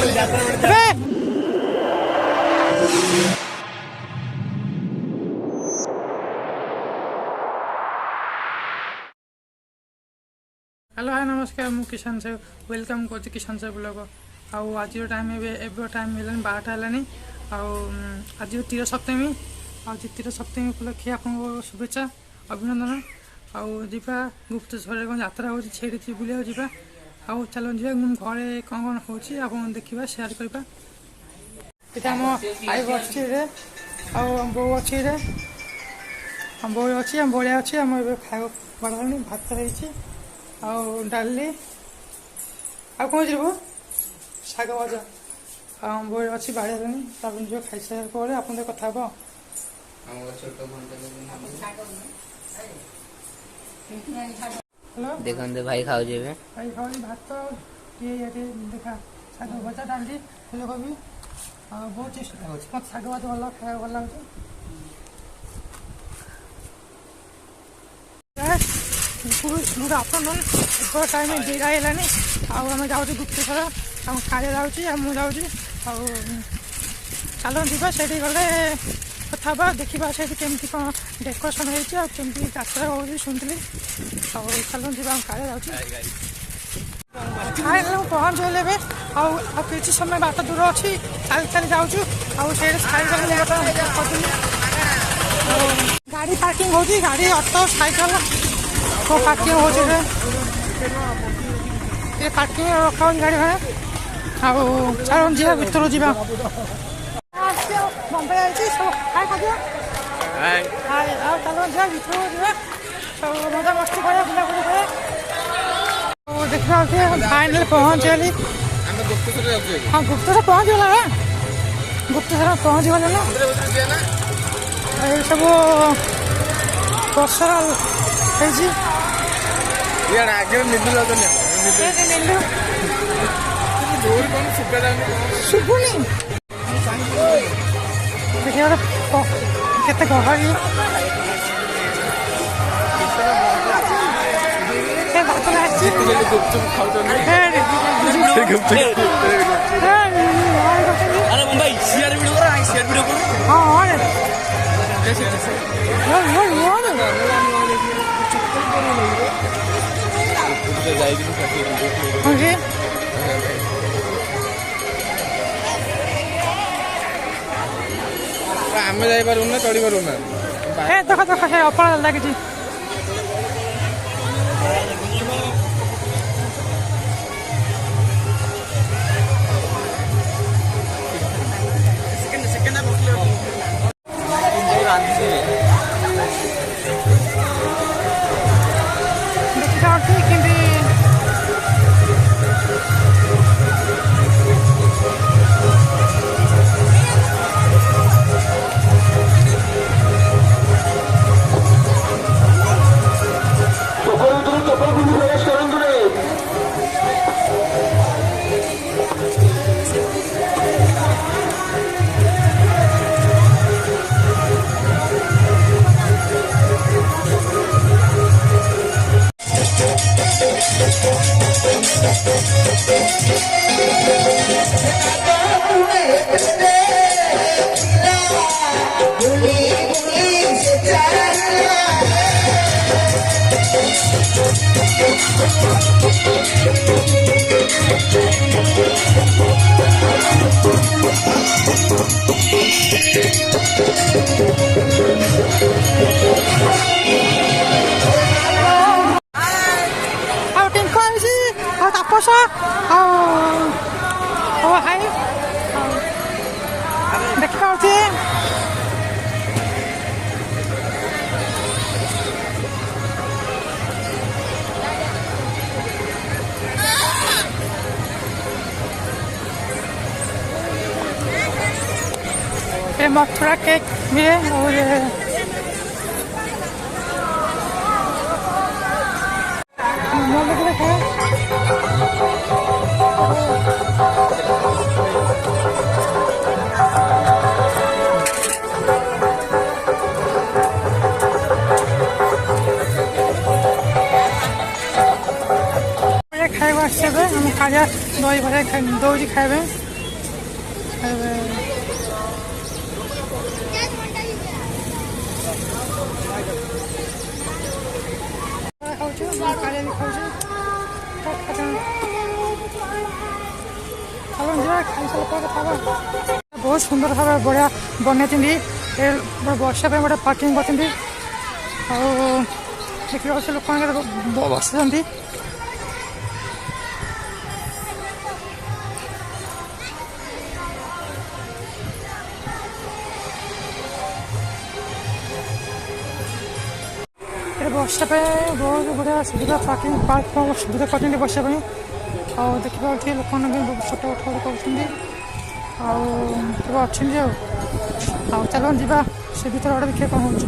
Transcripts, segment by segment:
hello hi नमस्कार मु किसान से वेलकम कर किसान से ब्लॉग आज टाइम एवं टाइम मिलानी 12टा है आज तीर सप्तमी आज तीर सप्तमी उपलक्षे आपको शुभेच्छा अभिनंदन आवा गुप्तेश्वर यात्रा हो बुला जा चलो जा घरे कौन कौन हो देखा सेयार करवा आम आई अच्छी बो अच्छी बो अच्छी बढ़िया अच्छी आम खाया बढ़ानी भात रही डाली आ कौन जीव शाग भजा आंब अच्छी बाड़ी जो खाई सारे आप कथा हेलो देखते भाई खाऊ भाई खाऊ भात ये देखा शाग भजा डाली फूलकोबी बहुत टेस्ट मत शाग भात भल खाया भल लगे गुड आफ्टरनून एपर टाइम दुईटा है आम जाऊँ गुप्तेश्वर आम खाली जाऊँगी मुझे चलो जा से गले कथा देखा से केमती कौन डेकोरेसन होमती यात्रा हो शुणी चलो जा काले जाऊँ पहुँच गले कि समय बाट दूर अच्छी चल चल जाऊँ गाड़ी पार्किंग हो गाड़ी ऑटो साइकिल को पार्किंग हो पार्किंग रखा गाड़ी भाड़ा चलो जी भर जा बम्बे आई सब खाए खाद्य चलो जा भर जा सब मजा मस्ती कर बुलाबुली कर देखा फाइनल पहुँच गली हाँ गुप्तेश्वर पहुँच गला गुप्तेश्वर पहुँच गले ना सब पर्सनाल शुभुनी केते गहली आम जापारूना चढ़ी पारूना देख देख हे अफल लगी देखा मथुरा केक भी है और खाଇବା ଆସିବେ ଆମେ ଖାଇବା ଦହି ବରା ଦଉଛି ଖାଇବେ ଏବେ ଖାଉଛୁ କାଳିଆ ବି ଖାଉଛୁ ଖାଇସାରିଲା ପରେ ଖାଇବା ବହୁତ ସୁନ୍ଦର ଭାବେ ବଢ଼ିଆ ବନେଇଛନ୍ତି ବର୍ଷା ପାଇଁ ଗୋଟେ ପାର୍କିଂ କରିଛନ୍ତି ଆଉ ଦେଖିବାକୁ ସେ ଲୋକମାନେ ବସିଛନ୍ତି ବର୍ଷା ପାଇଁ ବହୁତ ବଢ଼ିଆ ସୁବିଧା ପାର୍କିଂ ପାର୍କ ସୁବିଧା କରିଛନ୍ତି ବର୍ଷା ପାଇଁ ଆଉ ଦେଖିବାକୁ ଲୋକମାନେ ବି ଫଟୋ ଉଠା କରୁଛନ୍ତି ଆଉ କେବେ ଅଛନ୍ତି ଆଉ ଚାଲ ଯିବା ସେ ଭିତରେ ଗୋଟେ ଦେଖିବା କ'ଣ ହେଉଛି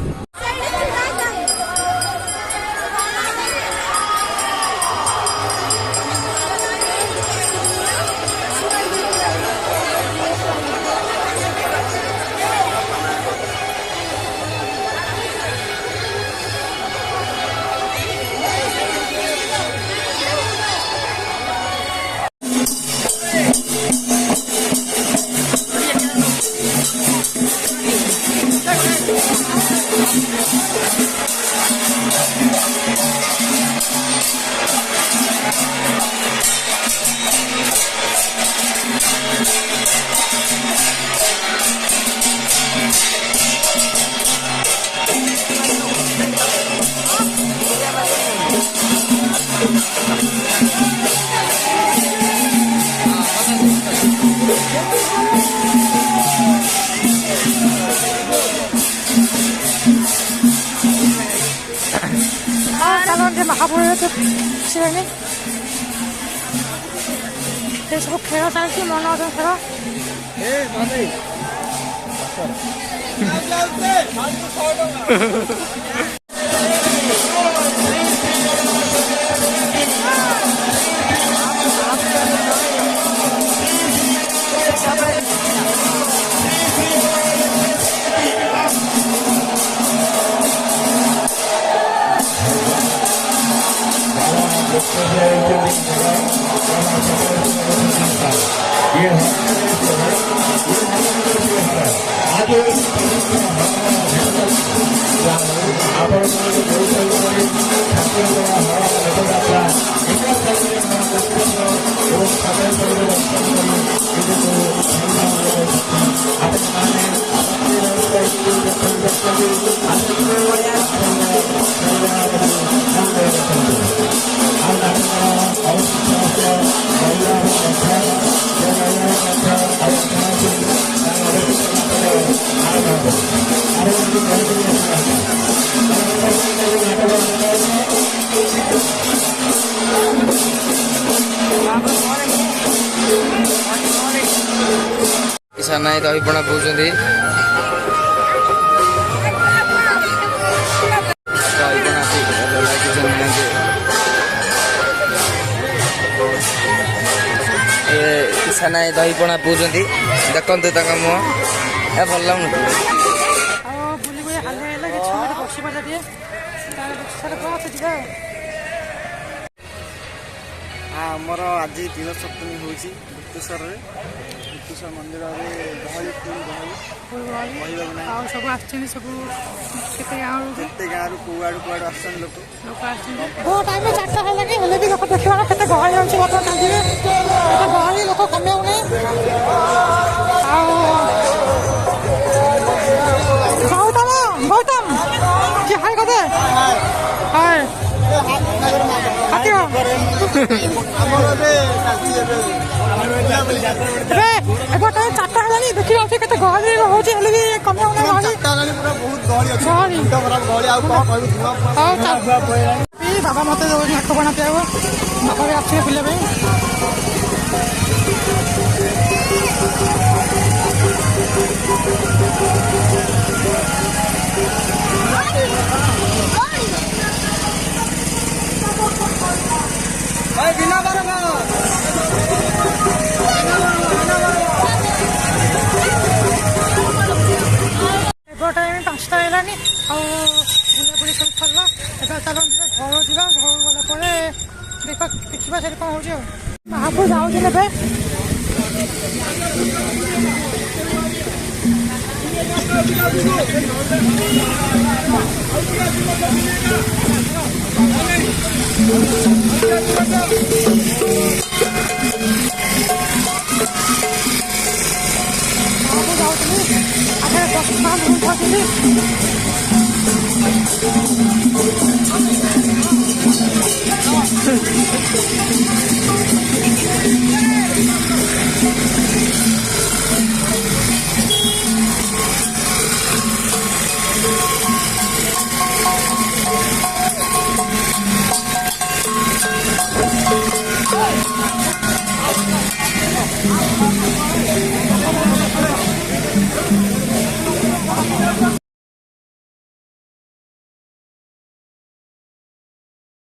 ଶ୍ରେଣୀ ଏସବୁ ଖେଳ ଚାଲିଛି ମନୋରଞ୍ଜନ ଖେଳ ସାନାଇ ଦହିପଣା ପିଉଛନ୍ତି ସାନାଇ ଦହିପଣା ପିଉଛନ୍ତି ଦେଖନ୍ତୁ ତାଙ୍କ ମୁହଁ ଏ ଭଲ ଲାଗୁନଥିବ ଆମର ଆଜି ତିଳ ସପ୍ତମୀ ହେଉଛି ଗୁପ୍ତେଶ୍ୱରରେ ଗୁପ୍ତେଶ୍ୱର ମନ୍ଦିରରେ ଗହଳି କହିବାକୁ ନାହିଁ ଆଉ ସବୁ ଆସିଛନ୍ତି ସବୁ କେତେ ଗାଁରୁ କୁଆଡ଼ୁ ଆସୁଛନ୍ତି ଲୋକ ଆସିଛନ୍ତି ବହୁତ ଟାଇମ୍ 4ଟା ହେଲାଣି ହେଲେ ବି ଲୋକ ଦେଖିବାର କେତେ ଗହଳି ହେଉଛି ବର୍ତ୍ତମାନ ଚାଲିବେ କେତେ ଗହଳି ଲୋକ କମେଉନି ଆଉ ଗୌତମ କି ହାଇ କଥା ହାଇ ଏବେ 4ଟା ହେଲାଣି ଦେଖିବା କେତେ ଗହଳି ହଉଛି ହେଲେ ବି କମେଉନି ବାବା ମତେ ଦଉଛି ହାତ ବଣା ପିଆବ ବାବା ବି ଆସିବେ ପିଲା ପାଇଁ ଟାଇମ୍ 5ଟା ହେଲାନି ଆଉ ବୁଲାବୁଲି ସବୁ ସରିଲା ଏବେ ଚାଲ ଯିବା ଘରକୁ ଯିବା ଘରକୁ ଗଲା ପରେ ଦେଖିବା ସେଠି କ'ଣ ହେଉଛି ଆଉ ମହାପୁର ଯାଉଥିଲେ ଏବେ